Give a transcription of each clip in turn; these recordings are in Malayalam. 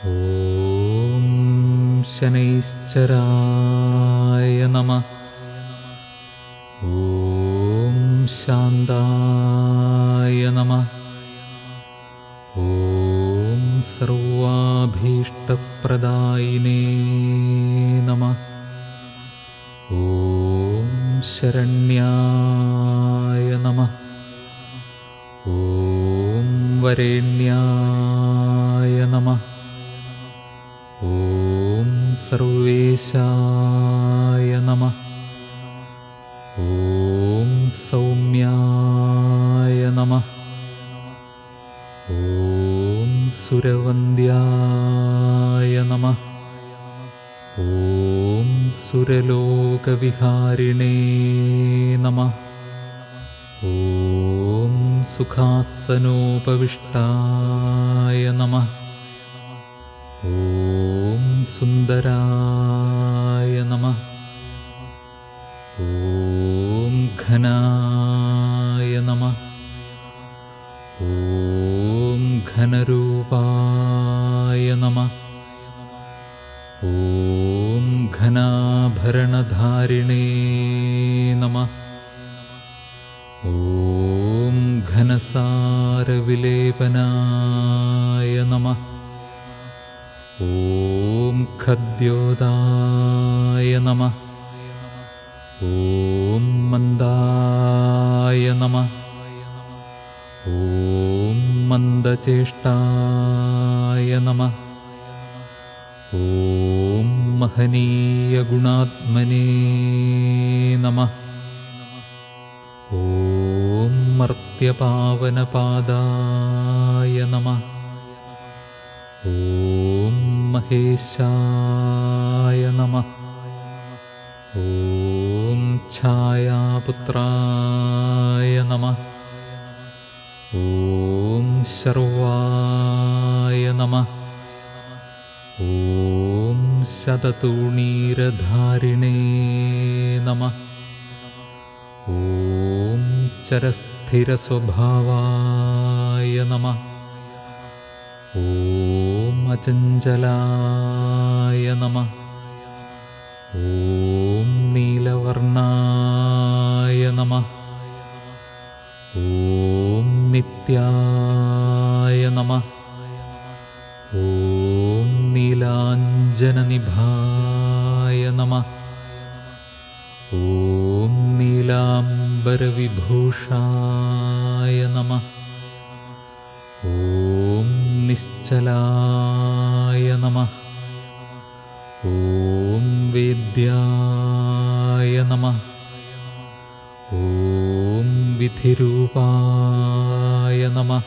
ഓം ശനൈശ്ചരായ നമഃ. ഓം ശാന്തായ നമഃ. ഓം സർവാഭീഷ്ടപ്രദായിനേ നമഃ. ഓം ശരണ്യായ നമഃ. ഓം വരേണ്യായ നമഃ. ഓം സർവേശായ നമഃ. ഓം സൗമ്യായ നമഃ. ഓം സുരവന്ദ്യായ നമഃ. ഓം സുരലോകവിഹാരിണേ നമഃ. ഓം സുഖാസനോപവിഷ്ടായ നമഃ. ഓം സുന്ദരായ നമഃ. ഓം ഘനായ നമഃ. ഓം ഘനരൂപായ നമഃ. ഓം ഘനാഭരണധാരിണേ നമഃ. ഓം ഘനസാരവിലേപനായ നമഃ. ഓം ഖദ്യോതായ നമഃ. ഓം മന്ദായ നമഃ. ഓം മന്ദചേഷ്ടായ നമഃ. ഓം മഹനീയഗുണാത്മനേ നമഃ. ഓം മർത്യപാവനപാദായ നമഃ. ഓം മഹേശായ നമഃ. ഓം ഛായാപുത്രായ നമഃ. ഓം ശർവായ നമഃ. ഓം ശതതൂണീരധാരിണേ നമഃ. ഓം ചരസ്ഥിരസ്വഭാവായ നമഃ. ഓം അചഞ്ചലായ നമഃ. ഓം നീലവർണായ നമഃ. ഓം നിത്യായ നമഃ. ഓം നീലാഞ്ജനനിഭായ നമഃ. ഓം നീലാംബരവിഭൂഷായ നമഃ. ഓം നിശ്ചലായ നമഃ. ഓം വേദ്യായ നമഃ. ഓം വിധിരൂപായ നമഃ.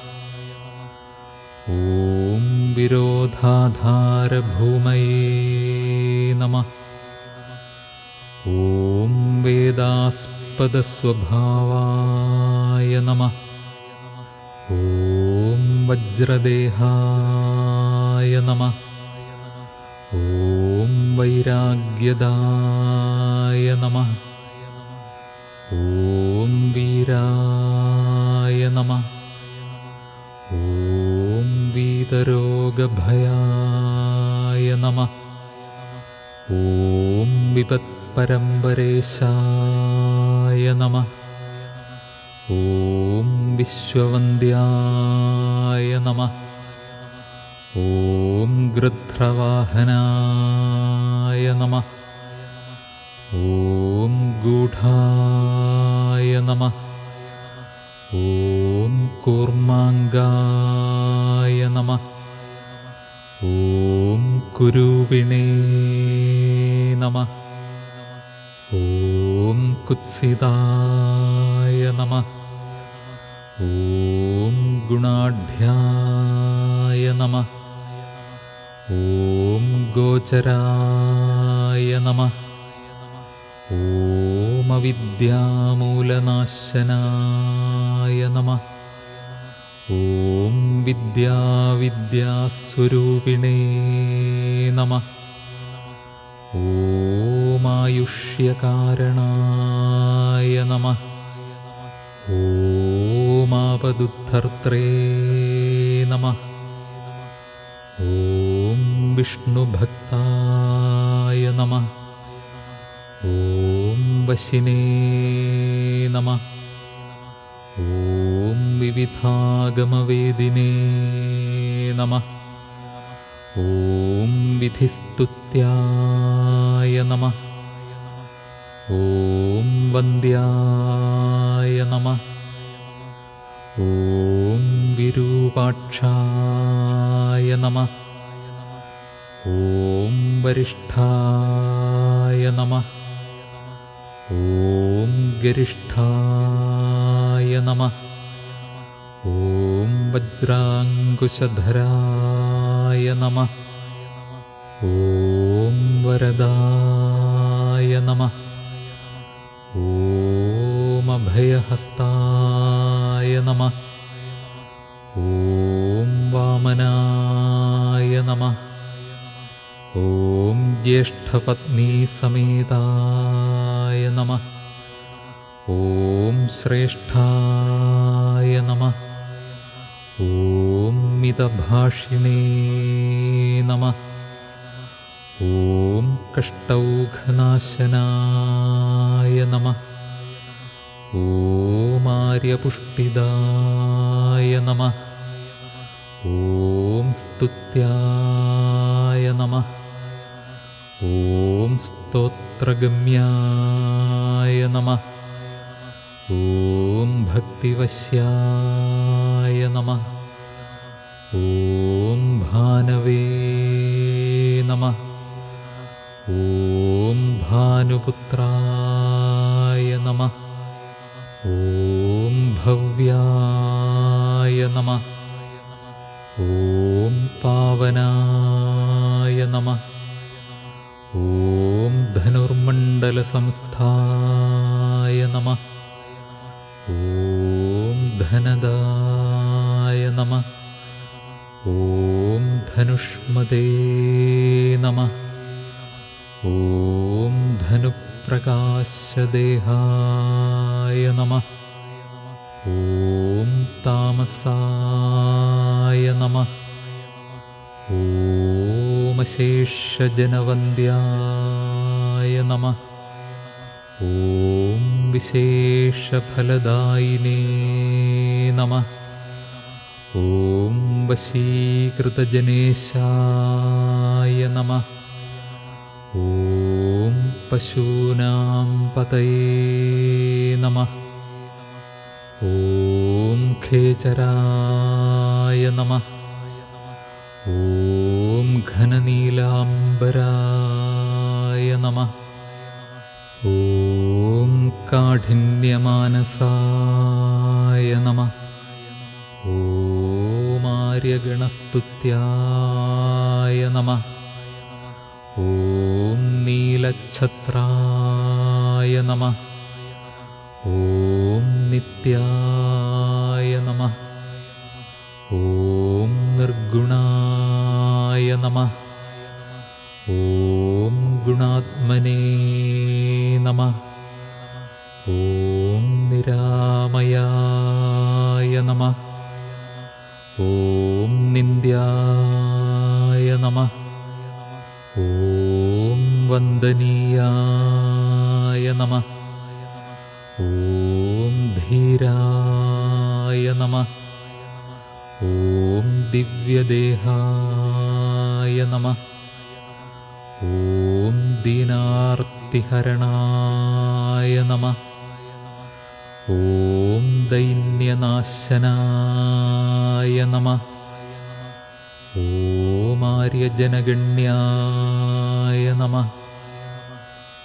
ഓം വിരോധാധാരഭൂമയേ നമഃ. ഓം വേദാസ്പദസ്വഭാവായ നമഃ. ഓം വജ്രദേഹായ നമഃ. ഓം വൈരാഗ്യദായ നമഃ. ഓം വീരായ നമഃ. ഓം വീതരോഗഭയായ നമഃ. ഓം വിപത്പരമ്പരേശായ നമഃ. ഓം വിശ്വവന്ദ്യായ നമഃ. ഓം ഗൃധ്രവാഹനായ നമഃ. ഓം ഗൂഢായ നമഃ. ഓം കൂർമാംഗായ നമഃ. ഓം കുരൂപിണേ നമഃ. ഓം കുത്സിതായ നമഃ. ഓം ഗുണാഢ്യായ നമഃ. ഓം ഗോചരായ നമഃ. ഓം അവിദ്യാമൂലനാശനായ നമഃ. ഓം വിദ്യാവിദ്യാസ്വരൂപിണേ നമഃ. ഓം ആയുഷ്യകാരണായ നമഃ. ഓം ആപദുദ്ധർത്രേ നമഃ. ഓം വിഷ്ണുഭക്തായ നമഃ. ഓം വശിനേ നമഃ. ഓം വിവിധാഗമവേദിനേ നമഃ. ഓം വിധിസ്തുത്യായ നമഃ. ഓം വന്ദ്യായ നമഃ. ഓം വിരൂപാക്ഷായ നമഃ. ഓം വരിഷ്ഠായ നമഃ. ഓം ഗരിഷ്ഠായ നമഃ. ഓം വജ്രാങ്കുശധരായ നമഃ. ഓം വരദായ നമഃ. ഓം അഭയഹസ്തായ നമഃ. ഓം വാമനായ നമഃ. ഓം ജ്യേഷ്ഠപത്നീസമേതായ നമഃ. ഓം ശ്രേഷ്ഠായ നമഃ. ഓം മിതഭാഷിണേ നമഃ. ഓം കഷ്ടൗഘനാശനായ നമഃ. ഓം ആര്യപുഷ്ടിദായ നമഃ. ഓം സ്തുത്യായ നമഃ. ഓം സ്തോത്രഗമ്യായ നമഃ. ഓം ഭക്തിവശ്യായ നമഃ. ഓം ഭാനവേ നമഃ. ഓം ഭാനുപുത്രായ നമഃ. ഓം ഭവ്യായ നമഃ. ഓം പാവനായ നമഃ. ഓം ധനുർമണ്ഡലസംസ്ഥായ നമഃ. ഓം ധനദായ നമഃ. ഓം ധനുഷ്മതേ നമഃ. ഓം ധനുപ്രകാശദേഹായ നമഃ. ഓം താമസായ നമഃ. ഓം അശേഷജനവന്ദ്യായ നമഃ. ഓം വിശേഷഫലദായിനേ നമഃ. ഓം വശീകൃതജനേശായ നമഃ. ഓം പശൂനാം പതയേ നമഃ. ഓം ഖേചരായ നമഃ. ഓം ഘനനീലാംബരായ നമഃ. ഓം കാഠിന്യമാനസായ നമഃ. ഓം ആര്യഗണസ്തുത്യായ നമഃ. ഓം നീലച്ഛത്രായ നമഃ. ഓം നിത്യായ നമഃ. ഓം നിർഗുണായ നമഃ. ഓം ഗുണാത്മനേ നമഃ. ഓം നിരാമയായ നമഃ. ഓം നിന്ദ്യായ നമഃ. ഓം വന്ദനീയായ നമഃ. ഓം ധീരായ നമഃ. ഓം ദിവ്യദേഹായ നമഃ. ഓം ദീനാർത്തിഹരണായ നമഃ. ഓം ദൈന്യനാശനായ നമഃ. ഓം ആര്യജനഗണ്യായ നമഃ.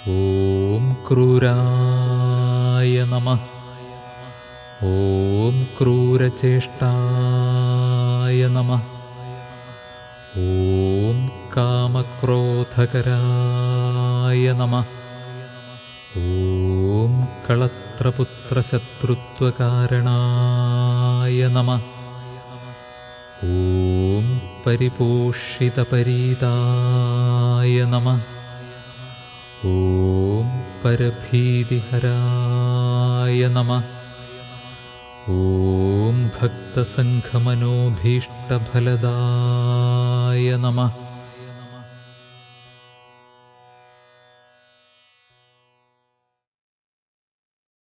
ഓം ക്രൂരായ നമഃ. ഓം ക്രൂരചേഷ്ടായ നമഃ. ഓം കാമക്രോധകരായ നമഃ. ഓം കളത്രപുത്രശത്രുത്വകാരണായ നമഃ. ഓം പരിപോഷിതപരീതായ നമഃ. ഓം പരഭീതിഹരായ നമഃ. ഓം ഭക്തസംഘമനോഭീഷ്ടഫലദായ നമഃ.